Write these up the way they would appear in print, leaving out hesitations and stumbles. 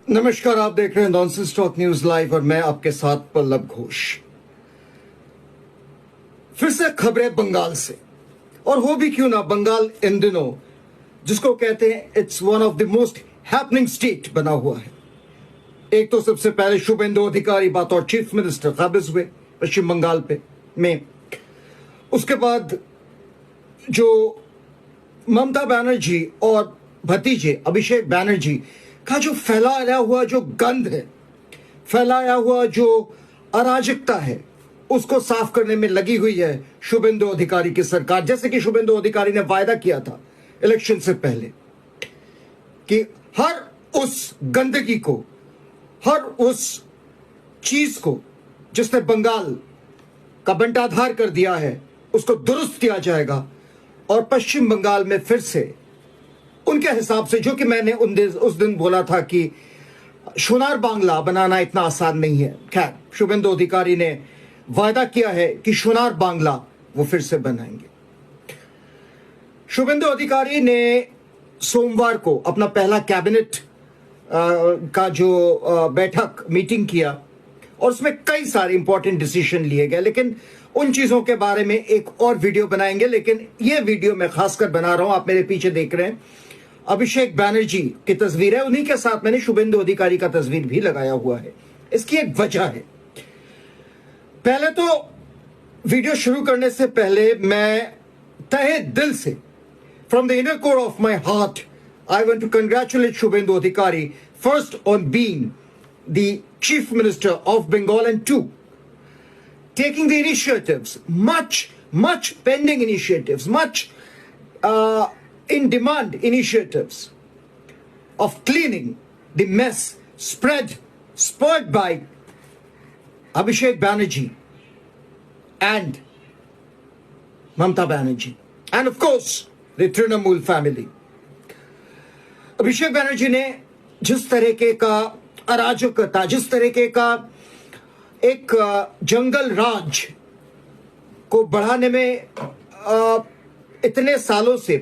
नमस्कार, आप देख रहे हैं नॉनसेंस टॉक न्यूज लाइव और मैं आपके साथ पल्लव घोष। फिर से खबरें बंगाल से, और हो भी क्यों ना, बंगाल इन दिनों जिसको कहते हैं it's one of the most happening state बना हुआ है। एक तो सबसे पहले शुभेंदु अधिकारी बतौर चीफ मिनिस्टर काबिज हुए पश्चिम बंगाल में। उसके बाद जो ममता बनर्जी और भतीजे अभिषेक बनर्जी का जो फैलाया हुआ जो गंध है, फैलाया हुआ जो अराजकता है, उसको साफ करने में लगी हुई है शुभेंदु अधिकारी की सरकार। जैसे कि शुभेंदु अधिकारी ने वायदा किया था इलेक्शन से पहले कि हर उस गंदगी को, हर उस चीज को जिसने बंगाल का बंटाधार कर दिया है, उसको दुरुस्त किया जाएगा और पश्चिम बंगाल में फिर से उनके हिसाब से, जो कि मैंने उस दिन बोला था कि सोनार बांग्ला बनाना इतना आसान नहीं है। खैर, शुभेंदु अधिकारी ने वायदा किया है कि सोनार बांग्ला वो फिर से बनाएंगे। शुभेंदु अधिकारी ने सोमवार को अपना पहला कैबिनेट का जो बैठक मीटिंग किया और उसमें कई सारे इंपॉर्टेंट डिसीजन लिए गए, लेकिन उन चीजों के बारे में एक और वीडियो बनाएंगे। लेकिन यह वीडियो मैं खासकर बना रहा हूं, आप मेरे पीछे देख रहे हैं अभिषेक बनर्जी की तस्वीर है, उन्हीं के साथ मैंने शुभेंदु अधिकारी का तस्वीर भी लगाया हुआ है। इसकी एक वजह है। पहले तो वीडियो शुरू करने से पहले मैं तहे दिल से, from the inner core of my heart, I want to congratulate Shubhendu Adhikari first on being the chief minister of Bengal and to taking the initiatives, much pending initiatives, much in demand initiatives of cleaning the mess spurred by Abhishek Banerjee and Mamata Banerjee and of course the Trinamool family. Abhishek Banerjee ने जिस तरीके का अराजकता, जिस तरीके का एक जंगल राज को बढ़ाने में इतने सालों से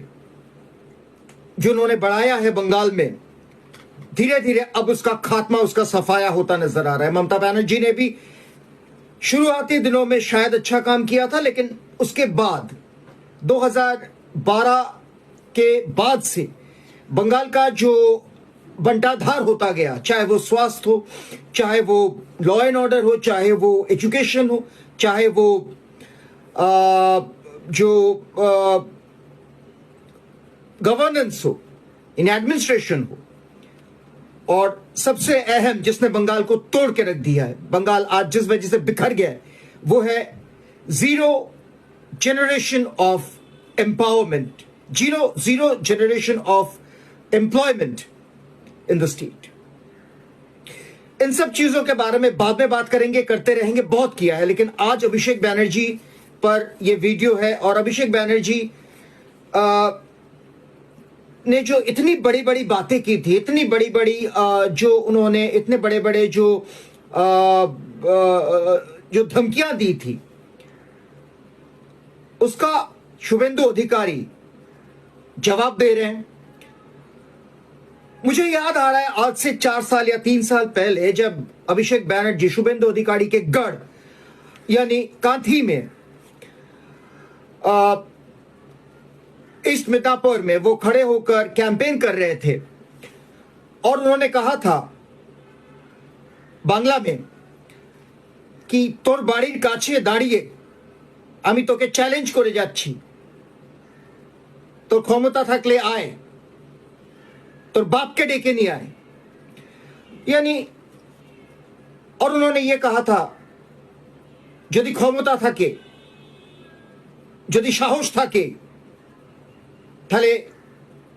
जो उन्होंने बढ़ाया है बंगाल में, धीरे धीरे अब उसका खात्मा, उसका सफाया होता नजर आ रहा है। ममता बनर्जी ने भी शुरुआती दिनों में शायद अच्छा काम किया था, लेकिन उसके बाद 2012 के बाद से बंगाल का जो बंटाधार होता गया, चाहे वो स्वास्थ्य हो, चाहे वो लॉ एंड ऑर्डर हो, चाहे वो एजुकेशन हो, चाहे वो जो गवर्नेंस हो, इन एडमिनिस्ट्रेशन हो, और सबसे अहम जिसने बंगाल को तोड़ के रख दिया है, बंगाल आज जिस वजह से बिखर गया है, वो है zero generation of empowerment, zero generation of employment in the state. इन सब चीजों के बारे में बाद में बात करेंगे, करते रहेंगे, बहुत किया है। लेकिन आज अभिषेक बनर्जी पर यह वीडियो है, और अभिषेक बनर्जी ने जो इतनी बड़ी बड़ी बातें की थी, इतनी बड़ी बड़ी जो उन्होंने इतने बड़े बड़े जो धमकियां दी थी, उसका शुभेंदु अधिकारी जवाब दे रहे हैं। मुझे याद आ रहा है आज से 4 साल या 3 साल पहले, जब अभिषेक बनर्जी शुभेंदु अधिकारी के गढ़ यानी कांथी में ईस्ट मिदनापुर में वो खड़े होकर कैंपेन कर रहे थे, और उन्होंने कहा था बांग्ला में कि तोर बाड़ीर काछे दाঁড়িয়ে আমি তোকে চ্যালেঞ্জ করে যাচ্ছি, তোর ক্ষমতা থাকলে আয়, तो बाप के डेके नहीं आए, यानी, और उन्होंने ये कहा था यदि क्षमता থাকে, यदि साहस থাকে, তাহলে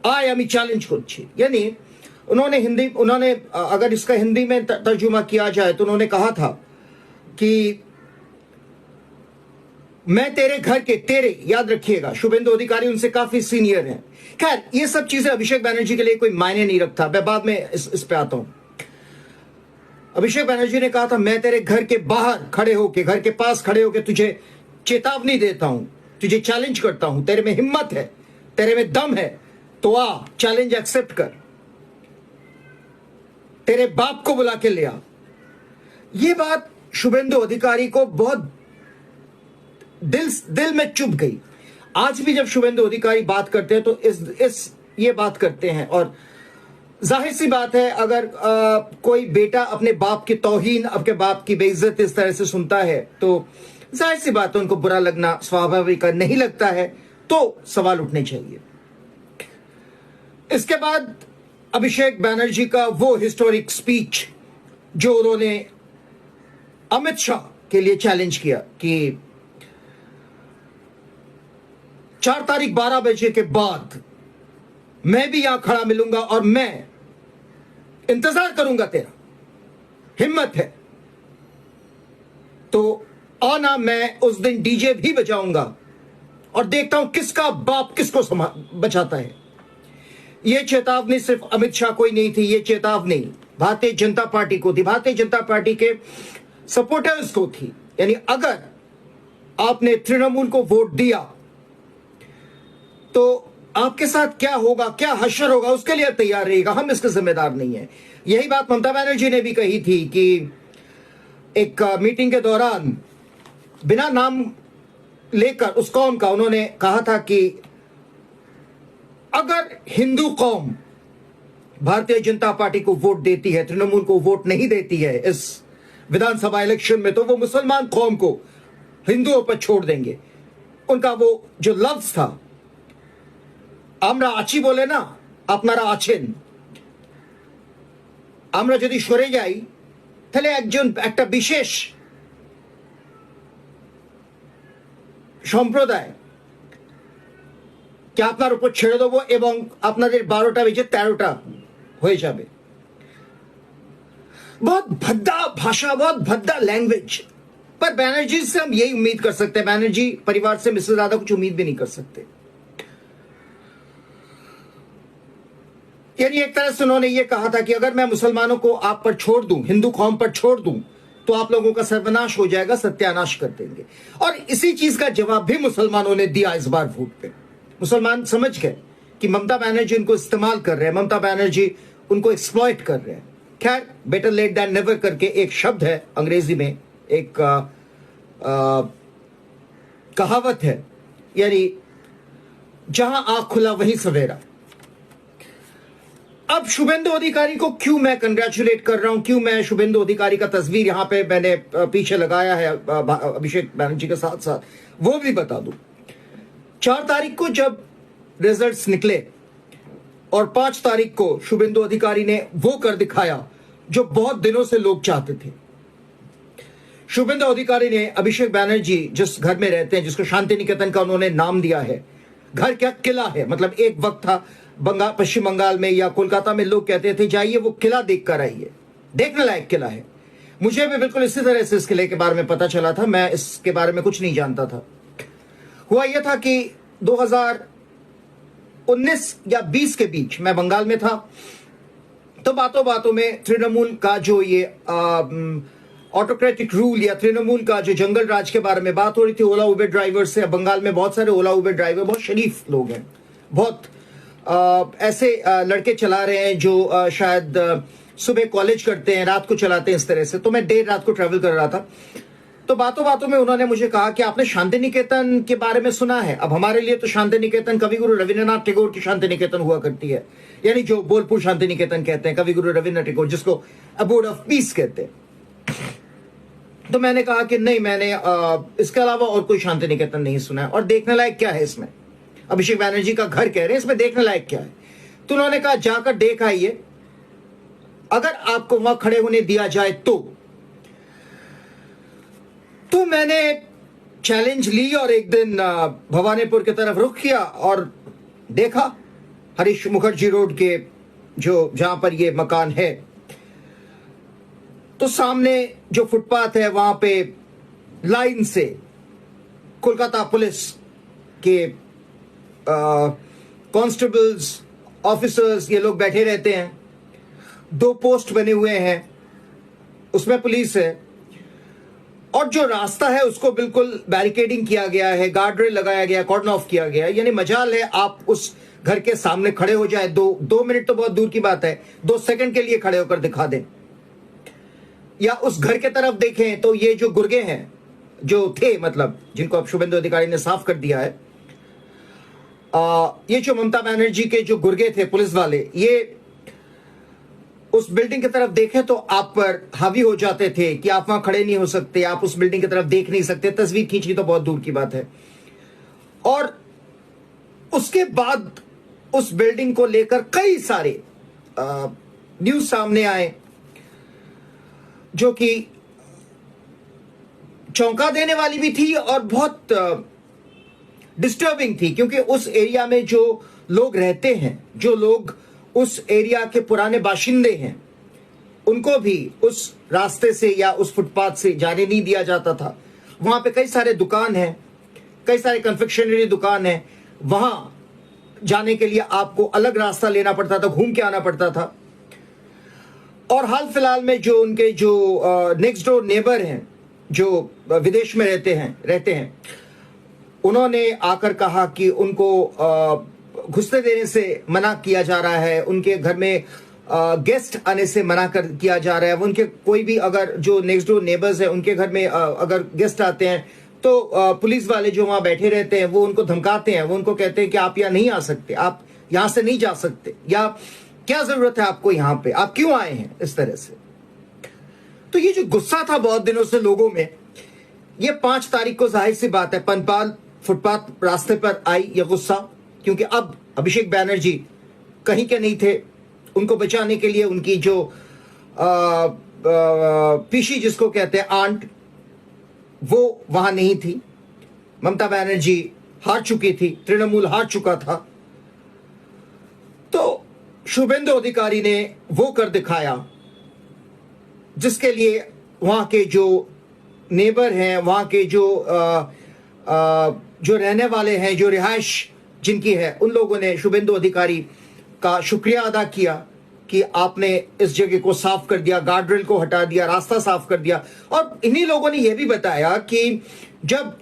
आए আমি চ্যালেঞ্জ করছি। यानी उन्होंने अगर इसका हिंदी में तर्जुमा किया जाए तो उन्होंने कहा था कि मैं तेरे घर के, तेरे, याद रखिएगा, शुभेंदु अधिकारी उनसे काफी सीनियर हैं। खैर, ये सब चीजें अभिषेक बनर्जी के लिए कोई मायने नहीं रखता, मैं बाद में इस पे आता हूं। अभिषेक बनर्जी ने कहा था मैं तेरे घर के बाहर खड़े होके, घर के पास खड़े होके तुझे चेतावनी देता हूं, तुझे चैलेंज करता हूं, तेरे में हिम्मत है, तेरे में दम है तो आ, चैलेंज एक्सेप्ट कर। तेरे बाप को बुला के ले आ। ये बात शुभेंदु अधिकारी को बहुत दिल में चुभ गई। आज भी जब शुभेंदु अधिकारी बात करते हैं तो ये बात करते हैं। और जाहिर सी बात है, अगर कोई बेटा अपने बाप की तौहीन, अपने बाप की बेइज्जत इस तरह से सुनता है तो जाहिर सी बात है उनको बुरा लगना स्वाभाविक है। नहीं लगता है तो सवाल उठने चाहिए। इसके बाद अभिषेक बैनर्जी का वो हिस्टोरिक स्पीच जो उन्होंने अमित शाह के लिए चैलेंज किया कि 4 तारीख 12 बजे के बाद मैं भी यहां खड़ा मिलूंगा और मैं इंतजार करूंगा, तेरा हिम्मत है तो आना, मैं उस दिन डीजे भी बजाऊंगा और देखता हूं किसका बाप किसको बचाता है। यह चेतावनी सिर्फ अमित शाह को ही नहीं थी, यह चेतावनी भारतीय जनता पार्टी को थी, भारतीय जनता पार्टी के सपोर्टर्स को थी। यानी अगर आपने तृणमूल को वोट दिया तो आपके साथ क्या होगा, क्या हश्र होगा, उसके लिए तैयार रहेगा। हम इसके जिम्मेदार नहीं है। यही बात ममता बनर्जी ने भी कही थी कि एक मीटिंग के दौरान बिना नाम लेकर उस कौम का उन्होंने कहा था कि अगर हिंदू कौम भारतीय जनता पार्टी को वोट देती है, तृणमूल को वोट नहीं देती है इस विधानसभा इलेक्शन में, तो वो मुसलमान कौम को हिंदुओं पर छोड़ देंगे। उनका वो जो लफ्ज था, আমরা আছি বলে না আপনারা আছেন, আমরা যদি সরে যাই তাহলে একটা বিশেষ সম্প্রদায় কে আপনার উপর ছেড়ে দেবো এবং আপনাদের 12টা বেজে 13টা হয়ে যাবে। बहुत भद्दा भाषा, बहुत भद्दा लैंग्वेज। पर बैनर्जी से हम यही उम्मीद कर सकते हैं, बैनर्जी परिवार से इससे ज्यादा कुछ उम्मीद भी नहीं कर सकते। यानी एक तरह से उन्होंने ये कहा था कि अगर मैं मुसलमानों को आप पर छोड़ दूं, हिंदू कौम पर छोड़ दूं, तो आप लोगों का सर्वनाश हो जाएगा, सत्यानाश कर देंगे। और इसी चीज का जवाब भी मुसलमानों ने दिया इस बार वोट पे। मुसलमान समझ गए कि ममता बनर्जी उनको इस्तेमाल कर रहे हैं, ममता बनर्जी उनको एक्सप्लॉइट कर रहे हैं। खैर, बेटर लेट दैन नेवर करके एक शब्द है अंग्रेजी में, एक कहावत है, यानी जहां आंख खुला वहीं सवेरा। अब शुभेंदु अधिकारी को क्यों मैं कंग्रेचुलेट कर रहा हूं, क्यों मैं शुभेंदु अधिकारी का तस्वीर यहां पे मैंने पीछे लगाया है अभिषेक बैनर्जी के साथ साथ, वो भी बता दूं। 4 तारीख को जब रिजल्ट्स निकले और 5 तारीख को शुभेंदु अधिकारी ने वो कर दिखाया जो बहुत दिनों से लोग चाहते थे। शुभेंदु अधिकारी ने अभिषेक बैनर्जी जिस घर में रहते हैं, जिसको शांति निकेतन का उन्होंने नाम दिया है, घर क्या किला है। मतलब एक वक्त था पश्चिम बंगाल में या कोलकाता में लोग कहते थे जाइए वो किला देख कर आइए, देखने लायक किला है। मुझे भी बिल्कुल इसी तरह से इस किले के बारे में पता चला था, मैं इसके बारे में कुछ नहीं जानता था। हुआ यह था कि 2019 या 20 के बीच मैं बंगाल में था, तो बातों बातों में तृणमूल का जो ये ऑटोक्रेटिक रूल या तृणमूल का जो जंगल राज के बारे में बात हो रही थी ओला उबेर ड्राइवर से। बंगाल में बहुत सारे ओला उबेर ड्राइवर बहुत शरीफ लोग हैं, बहुत ऐसे लड़के चला रहे हैं जो शायद सुबह कॉलेज करते हैं, रात को चलाते हैं, इस तरह से। तो मैं देर रात को ट्रैवल कर रहा था, तो बातों बातों में उन्होंने मुझे कहा कि आपने शांति निकेतन के बारे में सुना है। अब हमारे लिए तो शांति निकेतन कविगुरु रविन्द्रनाथ टैगोर की शांति निकेतन हुआ करती है, यानी जो बोलपुर शांति निकेतन कहते हैं, कविगुरु रविन्द्रनाथ टैगोर, जिसको अबोर्ड ऑफ पीस कहते हैं। तो मैंने कहा कि नहीं, मैंने इसके अलावा और कोई शांति निकेतन नहीं सुना है। और देखने लायक क्या है इसमें, अभिषेक बैनर्जी का घर कह रहे हैं, इसमें देखने लायक क्या है। तो उन्होंने कहा जाकर देख आइए, अगर आपको वहां खड़े होने दिया जाए तो मैंने चैलेंज ली और एक दिन भवानीपुर की तरफ रुख किया और देखा हरीश मुखर्जी रोड के जहां पर ये मकान है, तो सामने जो फुटपाथ है वहां पे लाइन से कोलकाता पुलिस के कांस्टेबल्स, ऑफिसर्स, ये लोग बैठे रहते हैं। 2 पोस्ट बने हुए हैं, उसमें पुलिस है, और जो रास्ता है उसको बिल्कुल बैरिकेडिंग किया गया है, गार्ड रेल लगाया गया, कॉर्डन ऑफ किया गया है। यानी मजाल है आप उस घर के सामने खड़े हो जाए, 2 मिनट तो बहुत दूर की बात है, 2 सेकंड के लिए खड़े होकर दिखा दें, या उस घर के तरफ देखें तो ये जो गुर्गे हैं जो थे, मतलब जिनको अब शुभेंदु अधिकारी ने साफ कर दिया है, ये जो ममता बनर्जी के जो गुर्गे थे पुलिस वाले, ये उस बिल्डिंग की तरफ देखें तो आप पर हावी हो जाते थे कि आप वहां खड़े नहीं हो सकते, आप उस बिल्डिंग की तरफ देख नहीं सकते, तस्वीर खींचनी तो बहुत दूर की बात है। और उसके बाद उस बिल्डिंग को लेकर कई सारे न्यूज सामने आए जो कि चौंका देने वाली भी थी और बहुत डिस्टर्बिंग थी, क्योंकि उस एरिया में जो लोग रहते हैं, जो लोग उस एरिया के पुराने बाशिंदे हैं, उनको भी उस रास्ते से या उस फुटपाथ से जाने नहीं दिया जाता था। वहां पे कई सारे दुकान हैं, कई सारे कन्फेक्शनरी दुकान हैं, वहां जाने के लिए आपको अलग रास्ता लेना पड़ता था, घूम के आना पड़ता था। और हाल फिलहाल में जो उनके जो नेक्स्ट डोर नेबर हैं, जो विदेश में रहते हैं, उन्होंने आकर कहा कि उनको घुसने देने से मना किया जा रहा है, उनके घर में गेस्ट आने से मना कर किया जा रहा है। उनके कोई भी अगर जो नेक्स्ट डोर नेबर्स हैं, उनके घर में अगर गेस्ट आते हैं तो पुलिस वाले जो वहां बैठे रहते हैं वो उनको धमकाते हैं, वो उनको कहते हैं कि आप यहाँ नहीं आ सकते, आप यहां से नहीं जा सकते, या क्या जरूरत है आपको यहाँ पे, आप क्यों आए हैं, इस तरह से। तो ये जो गुस्सा था बहुत दिनों से लोगों में, ये 5 तारीख को जाहिर सी बात है पनपाल फुटपाथ रास्ते पर आई ये गुस्सा, क्योंकि अब अभिषेक बैनर्जी कहीं के नहीं थे। उनको बचाने के लिए उनकी जो पीशी जिसको कहते हैं आंट, वो वहां नहीं थी। ममता बनर्जी हार चुकी थी, तृणमूल हार चुका था। तो शुभेंदु अधिकारी ने वो कर दिखाया जिसके लिए वहां के जो नेबर हैं, वहां के जो रहने वाले हैं, जो रिहाइश जिनकी है, उन लोगों ने शुभेंदु अधिकारी का शुक्रिया अदा किया कि आपने इस जगह को साफ कर दिया, गार्ड रेल को हटा दिया, रास्ता साफ कर दिया। और इन्हीं लोगों ने यह भी बताया कि जब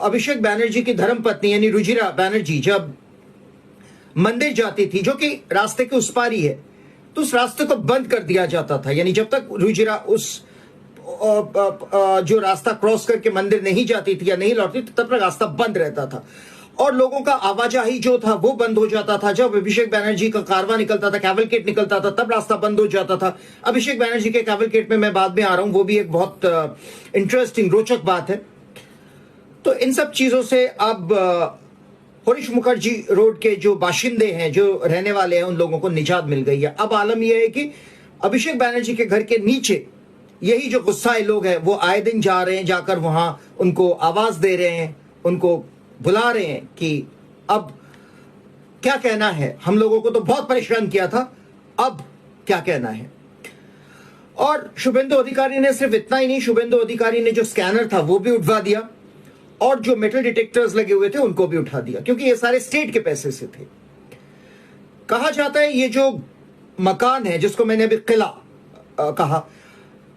अभिषेक बैनर्जी की धर्मपत्नी यानी रुजिरा बैनर्जी जब मंदिर जाती थी, जो कि रास्ते के उस पार ही है, तो उस रास्ते को बंद कर दिया जाता था। यानी जब तक रुजिरा उस जो रास्ता क्रॉस करके मंदिर नहीं जाती थी या नहीं लौटती, तब तक रास्ता बंद रहता था और लोगों का आवाजाही जो था वो बंद हो जाता था। जब अभिषेक बैनर्जी का कारवां निकलता था, कैवलकेट निकलता था, तब रास्ता बंद हो जाता था। अभिषेक बैनर्जी के कैवलकेट में मैं बाद में आ रहा हूं, वो भी एक बहुत इंटरेस्टिंग रोचक बात है। तो इन सब चीजों से अब हरीश मुखर्जी रोड के जो बाशिंदे हैं, जो रहने वाले हैं, उन लोगों को निजात मिल गई है। अब आलम यह है कि अभिषेक बैनर्जी के घर के नीचे यही जो गुस्साए लोग हैं वो आए दिन जा रहे हैं, जाकर वहां उनको आवाज दे रहे हैं, उनको बुला रहे हैं कि अब क्या कहना है, हम लोगों को तो बहुत परेशान किया था, अब क्या कहना है। और शुभेंदु अधिकारी ने सिर्फ इतना ही नहीं, शुभेंदु अधिकारी ने जो स्कैनर था वो भी उठवा दिया और जो मेटल डिटेक्टर्स लगे हुए थे उनको भी उठा दिया, क्योंकि ये सारे स्टेट के पैसे से थे। कहा जाता है ये जो मकान है जिसको मैंने अभी किला कहा,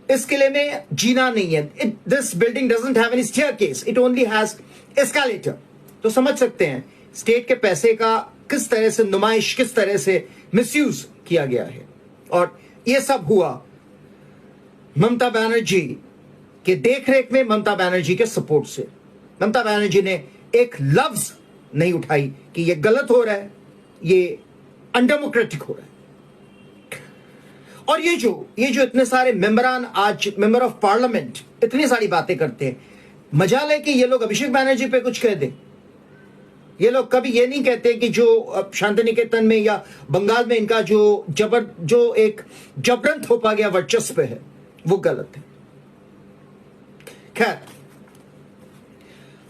इस किले में जीना नहीं है। This building doesn't have any staircase, it only has escalator. तो समझ सकते हैं स्टेट के पैसे का किस तरह से नुमाइश, किस तरह से मिसयूज किया गया है। और यह सब हुआ ममता बनर्जी के देखरेख में, ममता बनर्जी के सपोर्ट से। ममता बनर्जी ने एक लफ्ज नहीं उठाई कि यह गलत हो रहा है, ये अनडेमोक्रेटिक हो रहा है। और ये जो इतने सारे मेंबरान, आज मेंबर ऑफ पार्लियामेंट इतनी सारी बातें करते हैं, मजाल है कि ये लोग अभिषेक बैनर्जी पे कुछ कह दें। ये लोग कभी ये नहीं कहते कि जो शांति निकेतन में या बंगाल में इनका जो एक जबरन थोपा गया वर्चस्व है वो गलत है। खैर,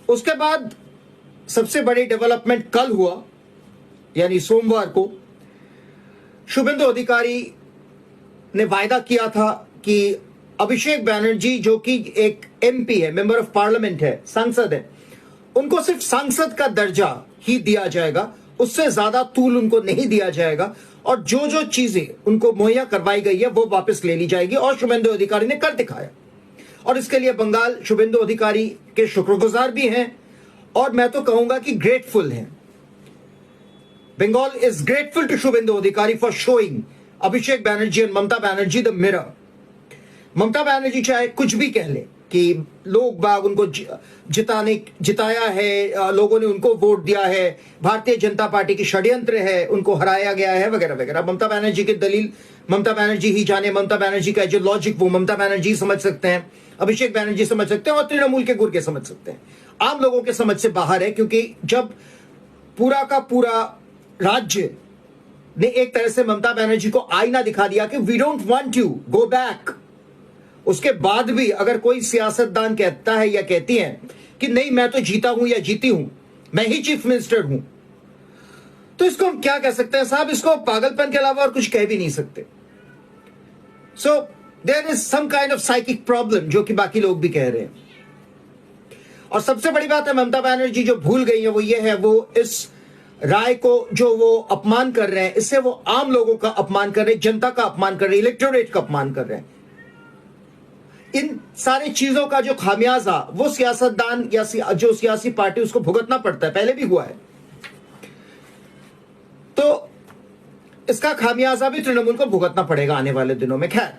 उसके बाद सबसे बड़ी डेवलपमेंट कल हुआ, यानी सोमवार को शुभेंदु अधिकारी ने वायदा किया था कि अभिषेक बैनर्जी जो कि एक एमपी है, मेंबर ऑफ पार्लियामेंट है, सांसद है, उनको सिर्फ सांसद का दर्जा ही दिया जाएगा, उससे ज्यादा तूल उनको नहीं दिया जाएगा। और जो जो चीजें उनको मुहैया करवाई गई है वो वापस ले ली जाएगी। और शुभेंदु अधिकारी ने कर दिखाया, और इसके लिए बंगाल शुभेंदु अधिकारी के शुक्रगुजार भी हैं, और मैं तो कहूंगा कि ग्रेटफुल हैं। Bengal is grateful to Shubhendu Adhikari for showing Abhishek Banerjee and Mamata Banerjee the mirror. Mamata Banerjee चाहे कुछ भी कह ले कि लोग बाग उनको जिताया है, लोगों ने उनको वोट दिया है, भारतीय जनता पार्टी की षड्यंत्र है, उनको हराया गया है वगैरह वगैरह। ममता बनर्जी की दलील ममता बनर्जी ही जाने, ममता बनर्जी का जो लॉजिक वो ममता बनर्जी समझ सकते हैं, अभिषेक बनर्जी समझ सकते हैं और तृणमूल के गुर्गे समझ सकते हैं। आम लोगों के समझ से बाहर है, क्योंकि जब पूरा का पूरा राज्य ने एक तरह से ममता बनर्जी को आईना दिखा दिया कि we don't want you, go back, उसके बाद भी अगर कोई सियासतदान कहता है या कहती है कि नहीं मैं तो जीता हूं या जीती हूं, मैं ही चीफ मिनिस्टर हूं, तो इसको हम क्या कह सकते हैं साहब? इसको पागलपन के अलावा और कुछ कह भी नहीं सकते। So there is some kind of psychic problem, जो कि बाकी लोग भी कह रहे हैं। और सबसे बड़ी बात है, ममता बनर्जी जो भूल गई है वो ये है, वो इस राय को जो वो अपमान कर रहे हैं, इससे वो आम लोगों का अपमान कर रहे हैं, जनता का अपमान कर रहे हैं, इलेक्टोरेट का अपमान कर रहे हैं। इन सारी चीजों का जो खामियाजा वो सियासतदान या जो सियासी पार्टी उसको भुगतना पड़ता है, पहले भी हुआ है, तो इसका खामियाजा भी तृणमूल को भुगतना पड़ेगा आने वाले दिनों में। खैर,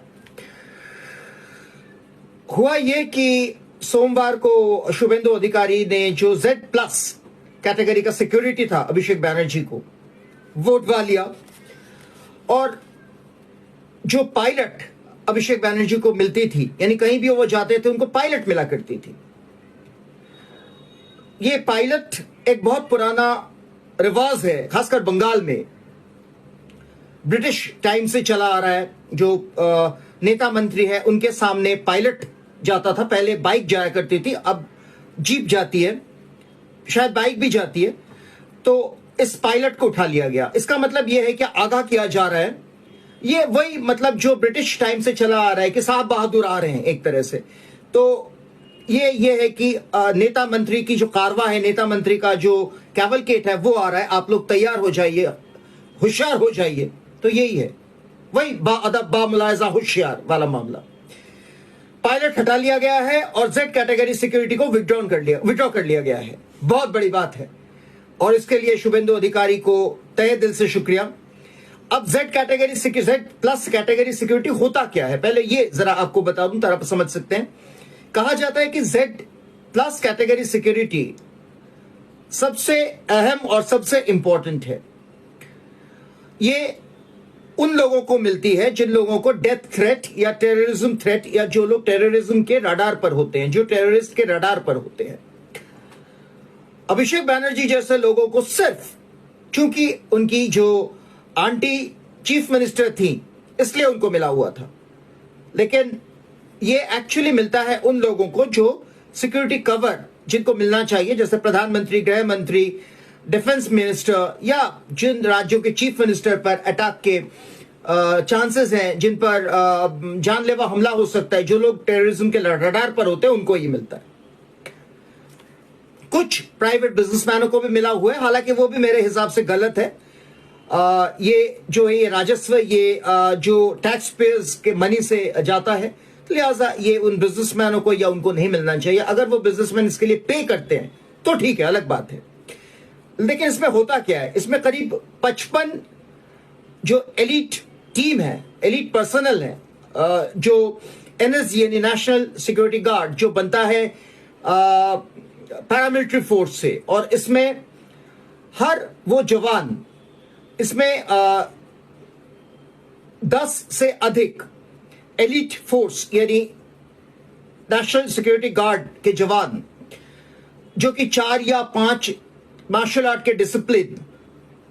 हुआ यह कि सोमवार को शुभेंदु अधिकारी ने जो Z+ कैटेगरी का सिक्योरिटी था अभिषेक बनर्जी को, वोटवा लिया, और जो पायलट अभिषेक बनर्जी को मिलती थी, यानी कहीं भी वो जाते थे उनको पायलट मिला करती थी। ये पायलट एक बहुत पुराना रिवाज है, खासकर बंगाल में, ब्रिटिश टाइम से चला आ रहा है। जो नेता मंत्री है उनके सामने पायलट जाता था, पहले बाइक जाया करती थी, अब जीप जाती है, शायद बाइक भी जाती है, तो इस पायलट को उठा लिया गया। इसका मतलब यह है कि आगाह किया जा रहा है, ये वही मतलब जो ब्रिटिश टाइम से चला आ रहा है कि साहब बहादुर आ रहे हैं एक तरह से। तो ये है कि नेता मंत्री की जो कारवा है, नेता मंत्री का जो कैवलकेट है वो आ रहा है, आप लोग तैयार हो जाइए, होशियार हो जाइए। तो यही है, वही बाअदब बामुलायजा होशियार वाला मामला। पायलट हटा लिया गया है और Z कैटेगरी सिक्योरिटी को विड्रॉ कर लिया गया है। बहुत बड़ी बात है और इसके लिए शुभेंदु अधिकारी को तहे दिल से शुक्रिया। अब Z+ कैटेगरी सिक्योरिटी होता क्या है, पहले ये जरा आपको बता दूं, तरह समझ सकते हैं। कहा जाता है कि Z+ कैटेगरी सिक्योरिटी सबसे अहम और सबसे इंपॉर्टेंट है। ये उन लोगों को मिलती है जिन लोगों को डेथ थ्रेट या टेररिज्म थ्रेट, या जो लोग टेररिज्म के रडार पर होते हैं, जो टेररिस्ट के रडार पर होते हैं। अभिषेक बनर्जी जैसे लोगों को सिर्फ चूंकि उनकी जो आंटी चीफ मिनिस्टर थी इसलिए उनको मिला हुआ था, लेकिन ये एक्चुअली मिलता है उन लोगों को जो सिक्योरिटी कवर जिनको मिलना चाहिए, जैसे प्रधानमंत्री, गृह मंत्री, डिफेंस मिनिस्टर, या जिन राज्यों के चीफ मिनिस्टर पर अटैक के चांसेस हैं, जिन पर जानलेवा हमला हो सकता है, जो लोग टेररिज्म के रडार पर होते हैं, उनको ये मिलता है। कुछ प्राइवेट बिजनेसमैनों को भी मिला हुआ है, हालांकि वो भी मेरे हिसाब से गलत है। ये जो है ये राजस्व, ये जो टैक्स पेयर्स के मनी से जाता है, लिहाजा ये उन बिजनेसमैनों को या उनको नहीं मिलना चाहिए। अगर वो बिजनेसमैन इसके लिए पे करते हैं तो ठीक है, अलग बात है। लेकिन इसमें होता क्या है, इसमें करीब 55 जो एलिट टीम है, एलिट पर्सनल है, जो NSG यानी नेशनल सिक्योरिटी गार्ड जो बनता है पैरामिलिट्री फोर्स से, और इसमें हर वो जवान, इसमें 10 से अधिक एलिट फोर्स यानी नेशनल सिक्योरिटी गार्ड के जवान, जो कि 4 या 5 मार्शल आर्ट के डिसिप्लिन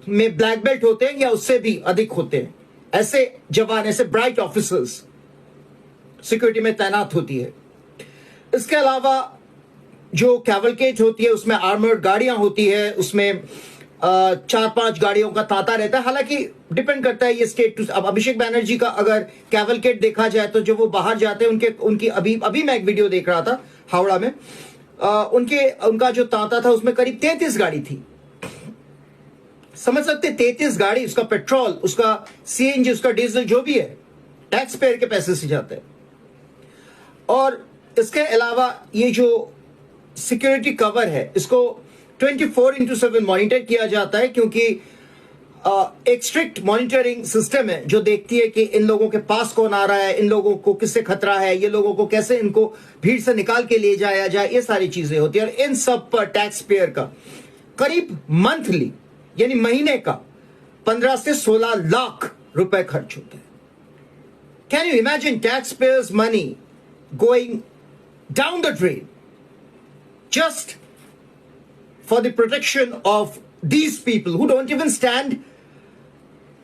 में ब्लैक बेल्ट होते हैं या उससे भी अधिक होते हैं, ऐसे जवान, ऐसे ब्राइट ऑफिसर्स सिक्योरिटी में तैनात होती है। इसके अलावा जो कैवलकेट होती है उसमें आर्मर्ड गाड़ियां होती है, उसमें 4-5 गाड़ियों का तांता रहता है। हालांकि डिपेंड करता है ये स्टेट टू। अब अभिषेक बनर्जी का अगर कैवलकेट देखा जाए तो जो वो बाहर जाते हैं उनकी अभी मैं एक वीडियो देख रहा था हावड़ा में, उनका जो तांता था उसमें करीब 33 गाड़ी थी। समझ सकते, 33 गाड़ी, उसका पेट्रोल, उसका CNG, उसका डीजल, जो भी है टैक्स पेयर के पैसे से जाता है। और इसके अलावा ये जो सिक्योरिटी कवर है इसको 24/7 मॉनिटर किया जाता है, क्योंकि एक स्ट्रिक्ट मॉनिटरिंग सिस्टम है जो देखती है कि इन लोगों के पास कौन आ रहा है, इन लोगों को किससे खतरा है, ये लोगों को कैसे इनको भीड़ से निकाल के ले जाया जाए, ये सारी चीजें होती है। और इन सब पर टैक्स पेयर का करीब मंथली यानी महीने का 15 से 16 लाख रुपए खर्च होता है। Can you imagine tax payers money going down the drain just for the protection of these people who don't even stand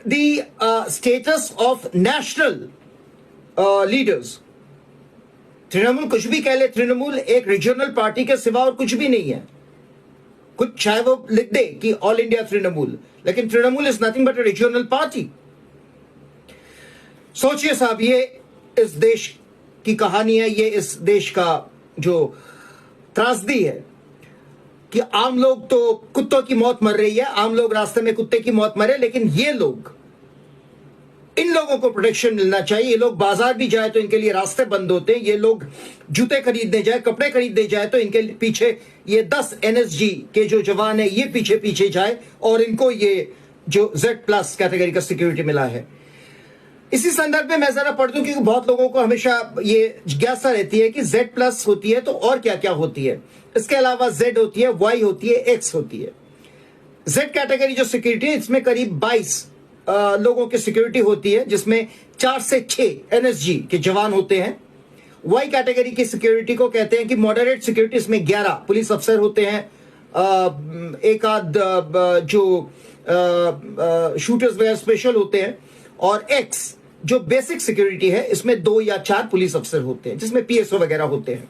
the status of national leaders. Trinamool कुछ भी कह ले, तृणमूल एक रीजनल पार्टी के सिवा और कुछ भी नहीं है। कुछ चाहे वो लिख दे कि ऑल इंडिया तृणमूल, लेकिन Trinamool is nothing but a regional party. सोचिए साहब, ये इस देश की कहानी है, ये इस देश का जो त्रासदी है कि आम लोग तो कुत्तों की मौत मर रही है, आम लोग रास्ते में कुत्ते की मौत मरे, लेकिन ये लोग, इन लोगों को प्रोटेक्शन मिलना चाहिए। ये लोग बाजार भी जाए तो इनके लिए रास्ते बंद होते हैं, ये लोग जूते खरीदने जाए, कपड़े खरीदने जाए तो इनके पीछे ये 10 NSG के जो जवान है ये पीछे पीछे जाए और इनको ये जो Z+ कैटेगरी का सिक्योरिटी मिला है। इसी संदर्भ में मैं जरा पढ़ दूं क्योंकि बहुत लोगों को हमेशा ये जिज्ञासा रहती है कि Z+ होती है तो और क्या क्या होती है। इसके अलावा Z होती है, Y होती है, X होती है। Z कैटेगरी जो सिक्योरिटी है इसमें करीब 22 लोगों की सिक्योरिटी होती है, जिसमें 4 से 6 NSG के जवान होते हैं। Y कैटेगरी की सिक्योरिटी को कहते हैं कि मॉडरेट सिक्योरिटी, इसमें 11 पुलिस अफसर होते हैं, एक आध जो शूटर्स वगैरह स्पेशल होते हैं, और X जो बेसिक सिक्योरिटी है इसमें 2 या 4 पुलिस अफसर होते हैं, जिसमें PSO वगैरह होते हैं।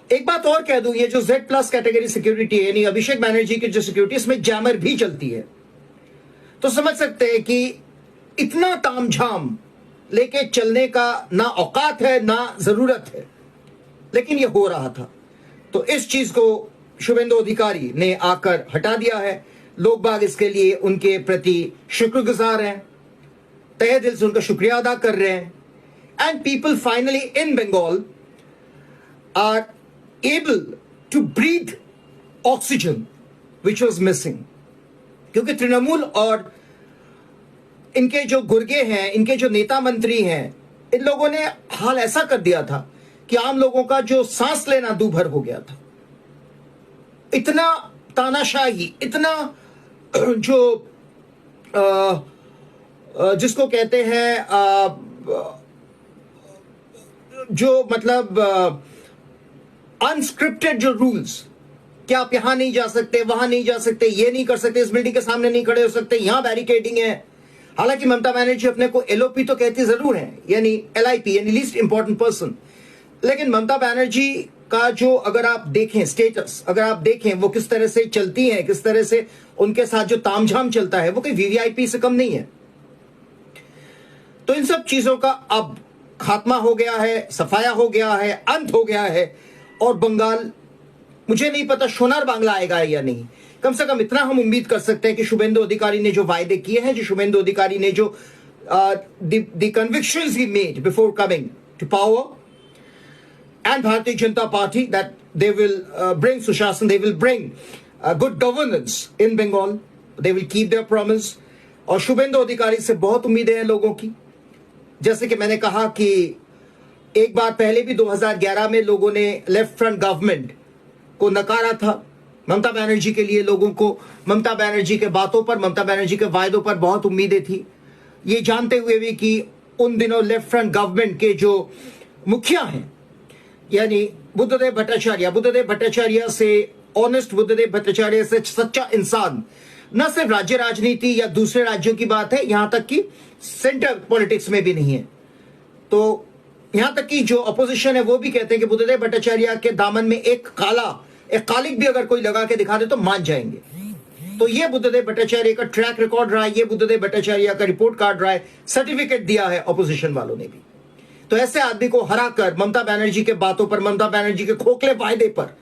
एक बात और कह दूं, ये जो Z+ कैटेगरी सिक्योरिटी है यानी अभिषेक बैनर्जी की जो सिक्योरिटी, इसमें जैमर भी चलती है। तो समझ सकते हैं कि इतना तामझाम लेके चलने का ना औकात है ना जरूरत है, लेकिन ये हो रहा था। तो इस चीज को शुभेंदु अधिकारी ने आकर हटा दिया है। लोग बाग इसके लिए उनके प्रति शुक्रगुजार हैं, तहे दिल से उनका शुक्रिया अदा कर रहे हैं। And people finally in Bengal are able to breathe oxygen which was missing, क्योंकि तृणमूल और इनके जो गुर्गे हैं, इनके जो नेता मंत्री हैं, इन लोगों ने हाल ऐसा कर दिया था कि आम लोगों का जो सांस लेना दूभर हो गया था। इतना तानाशाही, इतना जो जिसको कहते हैं जो मतलब अनस्क्रिप्टेड जो रूल्स कि आप यहां नहीं जा सकते, वहां नहीं जा सकते, ये नहीं कर सकते, इस बिल्डिंग के सामने नहीं खड़े हो सकते, यहां बैरिकेडिंग है। हालांकि ममता बनर्जी अपने को LOP तो कहती जरूर है, यानी LIP यानी लीस्ट इंपॉर्टेंट पर्सन, लेकिन ममता बनर्जी का जो अगर आप देखें स्टेटस, अगर आप देखें वो किस तरह से चलती हैं, किस तरह से उनके साथ जो तामझाम चलता है, वो कोई VVIP से कम नहीं है। तो इन सब चीजों का अब खात्मा हो गया है, सफाया हो गया है, अंत हो गया है, और बंगाल, मुझे नहीं पता सोनार बांग्ला आएगा या नहीं। कम से कम इतना हम उम्मीद कर सकते हैं कि शुभेंदु अधिकारी ने जो वायदे किए हैं, जो शुभेंदु अधिकारी ने जो the convictions he made before coming to power, and Bharatiya Janata Party, that they will bring सुशासन, they will bring good governance in Bengal, they will keep their promise. और शुभेंदु अधिकारी से बहुत उम्मीदें हैं लोगों की। जैसे कि मैंने कहा कि एक बार पहले भी 2011 में लोगों ने लेफ्ट फ्रंट गवर्नमेंट को नकारा था। ममता बनर्जी के लिए लोगों को ममता बनर्जी के बातों पर, ममता बनर्जी के वायदों पर बहुत उम्मीदें थी, ये जानते हुए भी कि उन दिनों लेफ्ट फ्रंट गवर्नमेंट के जो मुखिया हैं यानी बुद्धदेव भट्टाचार्य से, ऑनेस्ट बुद्धदेव भट्टाचार्य से सच्चा इंसान, न सिर्फ राज्य राजनीति या दूसरे राज्यों की बात है, यहां तक कि सेंटर पॉलिटिक्स में भी नहीं है। तो यहां तक कि जो अपोजिशन है वो भी कहते हैं कि बुद्धदेव भट्टाचार्य के दामन में एक कालिक भी अगर कोई लगा के दिखा दे तो मान जाएंगे। तो ये बुद्धदेव भट्टाचार्य का ट्रैक रिकॉर्ड रहा है, ये बुद्धदेव भट्टाचार्य का रिपोर्ट कार्ड रहा है, सर्टिफिकेट दिया है अपोजिशन वालों ने भी। तो ऐसे आदमी को हराकर ममता बनर्जी के बातों पर, ममता बनर्जी के खोखले वायदे पर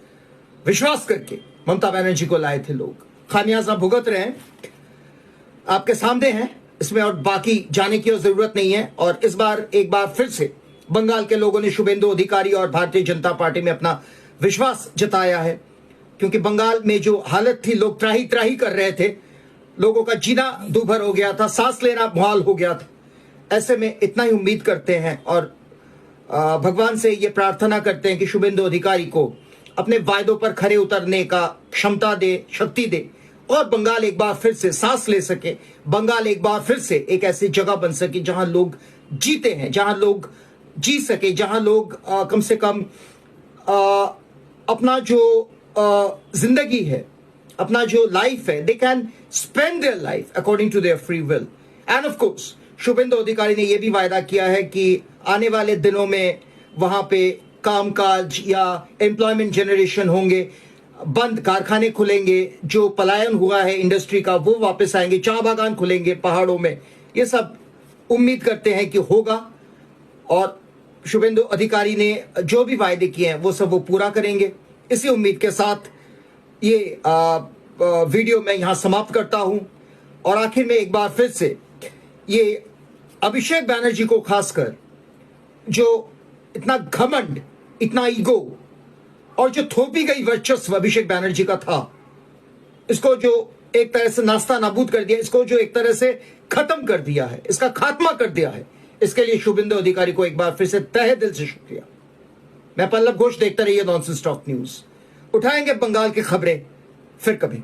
विश्वास करके ममता बनर्जी को लाए थे लोग। खामियाजा भुगत रहे हैं, आपके सामने हैं, इसमें और बाकी जाने की जरूरत नहीं है। और इस बार एक बार फिर से बंगाल के लोगों ने शुभेंदु अधिकारी और भारतीय जनता पार्टी में अपना विश्वास जताया है, क्योंकि बंगाल में जो हालत थी, लोग त्राही त्राही कर रहे थे, लोगों का जीना दूभर हो गया था, सांस लेना मुहाल हो गया था। ऐसे में इतना ही उम्मीद करते हैं और भगवान से ये प्रार्थना करते हैं कि शुभेंदु अधिकारी को अपने वायदों पर खरे उतरने का क्षमता दे, शक्ति दे और बंगाल एक बार फिर से सांस ले सके, बंगाल एक बार फिर से एक ऐसी जगह बन सके जहां लोग जीते हैं, जहां लोग जी सके, जहां लोग कम से कम अपना जो जिंदगी है, अपना जो लाइफ है, they can spend their life according to their free will. And of course Suvendu Adhikari ने यह भी वायदा किया है कि आने वाले दिनों में वहां पे कामकाज या एम्प्लॉयमेंट जनरेशन होंगे, बंद कारखाने खुलेंगे, जो पलायन हुआ है इंडस्ट्री का वो वापस आएंगे, चाय बागान खुलेंगे पहाड़ों में। ये सब उम्मीद करते हैं कि होगा और शुभेंदु अधिकारी ने जो भी वायदे किए हैं वो सब वो पूरा करेंगे। इसी उम्मीद के साथ ये वीडियो मैं यहां समाप्त करता हूं और आखिर में एक बार फिर से ये अभिषेक बैनर्जी को खासकर, जो इतना घमंड, इतना ईगो और जो थोपी गई वर्चस्व अभिषेक बैनर्जी का था, इसको जो एक तरह से नास्ता नाबूद कर दिया, इसको जो एक तरह से खत्म कर दिया है, इसका खात्मा कर दिया है, इसके लिए शुभेंदु अधिकारी को एक बार फिर से तहे दिल से शुक्रिया। मैं पल्लव घोष, देखते रहिए नॉनसेंस टॉक न्यूज। उठाएंगे बंगाल की खबरें फिर कभी।